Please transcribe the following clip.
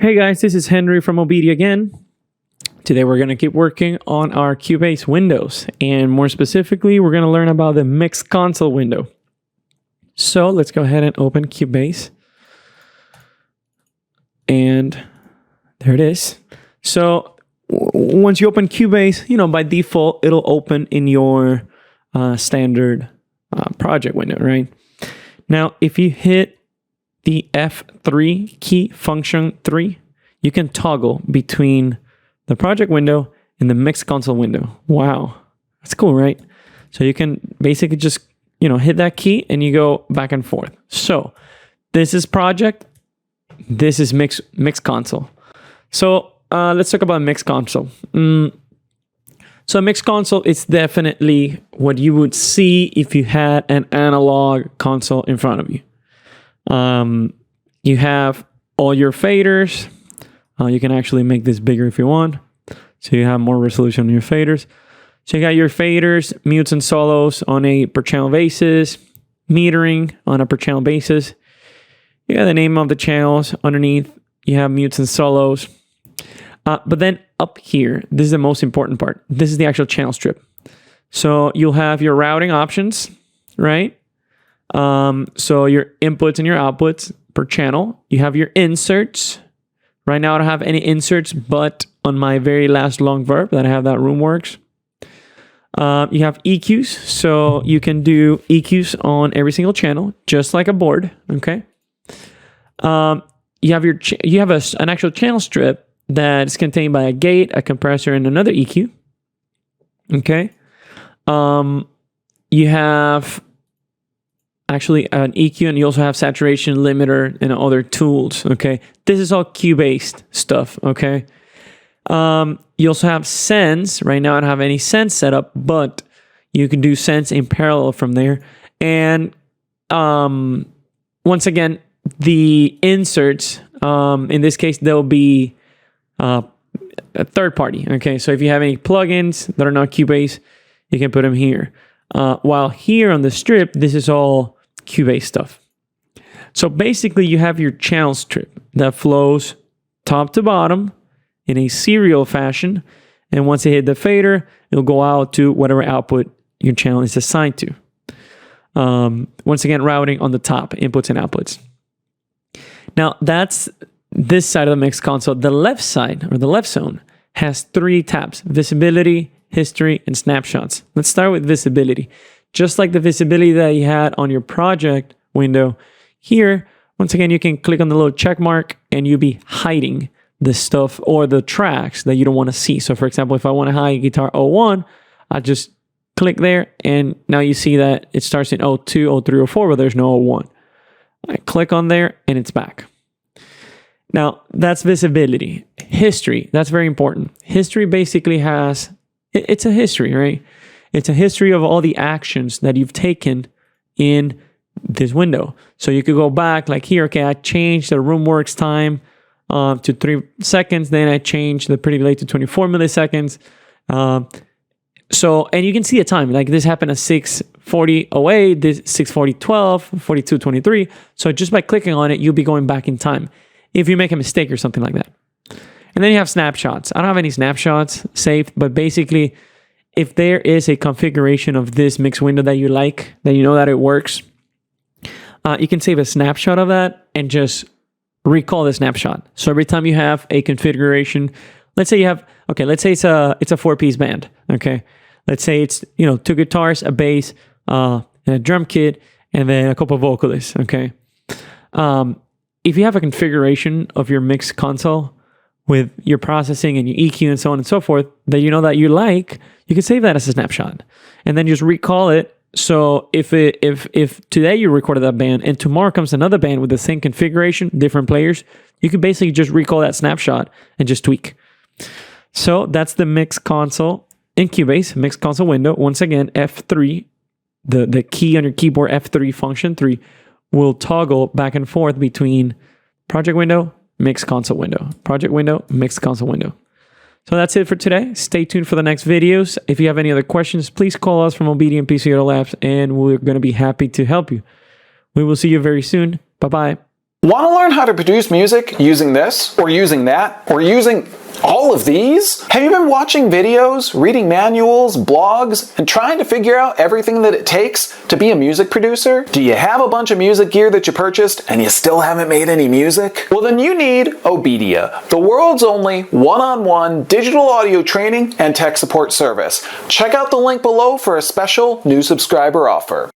Hey guys, this is Henry from OBEDIA again. Today we're going to keep working on our Cubase windows, and more specifically, we're going to learn about the Mixconsole window. So let's go ahead and open Cubase. And there it is. So once you open Cubase, by default, it'll open in your standard project window, right? Now, if you hit the F3 key, function 3, you can toggle between the project window and the Mixconsole window. Wow, that's cool, right? So you can basically just, hit that key and you go back and forth. So this is project, this is Mixconsole. So let's talk about Mixconsole. So Mixconsole is definitely what you would see if you had an analog console in front of you. You have all your faders. You can actually make this bigger if you want. So you have more resolution on your faders. So you got your faders, mutes and solos on a per channel basis, metering on a per channel basis. You got the name of the channels underneath. You have mutes and solos. But then up here, this is the most important part. This is the actual channel strip. So you'll have your routing options, right? So your inputs and your outputs per channel. You have your inserts. Right now I don't have any inserts, but on my very last long verb that I have that RoomWorks. You have EQs, so you can do EQs on every single channel, just like a board. Okay. You have an actual channel strip that is contained by a gate, a compressor, and another EQ. Okay. You have actually an EQ, and you also have saturation limiter and other tools. Okay, this is all Cubase stuff. Okay, you also have sense. Right now I don't have any sense set up, but you can do sense in parallel from there. And once again, the inserts, in this case, they'll be a third party. Okay, so if you have any plugins that are not Cubase, you can put them here. While here on the strip, this is all Cubase stuff. So basically you have your channel strip that flows top to bottom in a serial fashion, and once you hit the fader, it'll go out to whatever output your channel is assigned to. Once again, routing on the top, inputs and outputs. Now that's this side of the Mixconsole. The left side, or the left zone, has 3 tabs: visibility, history, and snapshots. Let's start with visibility. Just like the visibility that you had on your project window, here, once again, you can click on the little check mark and you'll be hiding the stuff or the tracks that you don't want to see. So for example, if I want to hide guitar 01, I just click there and now you see that it starts in 02, 03, 04, but there's no 01. I click on there and it's back. Now that's visibility. History, that's very important. History basically has, it's a history, right? It's a history of all the actions that you've taken in this window. So you could go back like here, okay, I changed the RoomWorks time to 3 seconds. Then I changed the pretty late to 24 milliseconds. And you can see a time, like this happened at 6:40:08, this 6:40:12, 42:23. So just by clicking on it, you'll be going back in time if you make a mistake or something like that. And then you have snapshots. I don't have any snapshots saved, but basically, if there is a configuration of this mix window that you like, that you know that it works, you can save a snapshot of that and just recall the snapshot. So every time you have a configuration, let's say you have, okay, let's say it's a 4-piece band. Okay, let's say it's 2 guitars, a bass, and a drum kit, and then a couple of vocalists. Okay, if you have a configuration of your mix console with your processing and your EQ and so on and so forth that you know that you like, you can save that as a snapshot and then just recall it. So if today you recorded that band and tomorrow comes another band with the same configuration, different players, you can basically just recall that snapshot and just tweak. So that's the Mixconsole in Cubase, Mixconsole window. Once again, F3, the key on your keyboard, F3 function 3, will toggle back and forth between project window, Mixconsole window, project window, Mixconsole window. So that's it for today. Stay tuned for the next videos. If you have any other questions, please call us from OBEDIA and PC Audio Labs, and we're going to be happy to help you. We will see you very soon. Bye-bye. Want to learn how to produce music using this, or using that, or using all of these? Have you been watching videos, reading manuals, blogs, and trying to figure out everything that it takes to be a music producer? Do you have a bunch of music gear that you purchased and you still haven't made any music? Well, then you need OBEDIA, the world's only one-on-one digital audio training and tech support service. Check out the link below for a special new subscriber offer.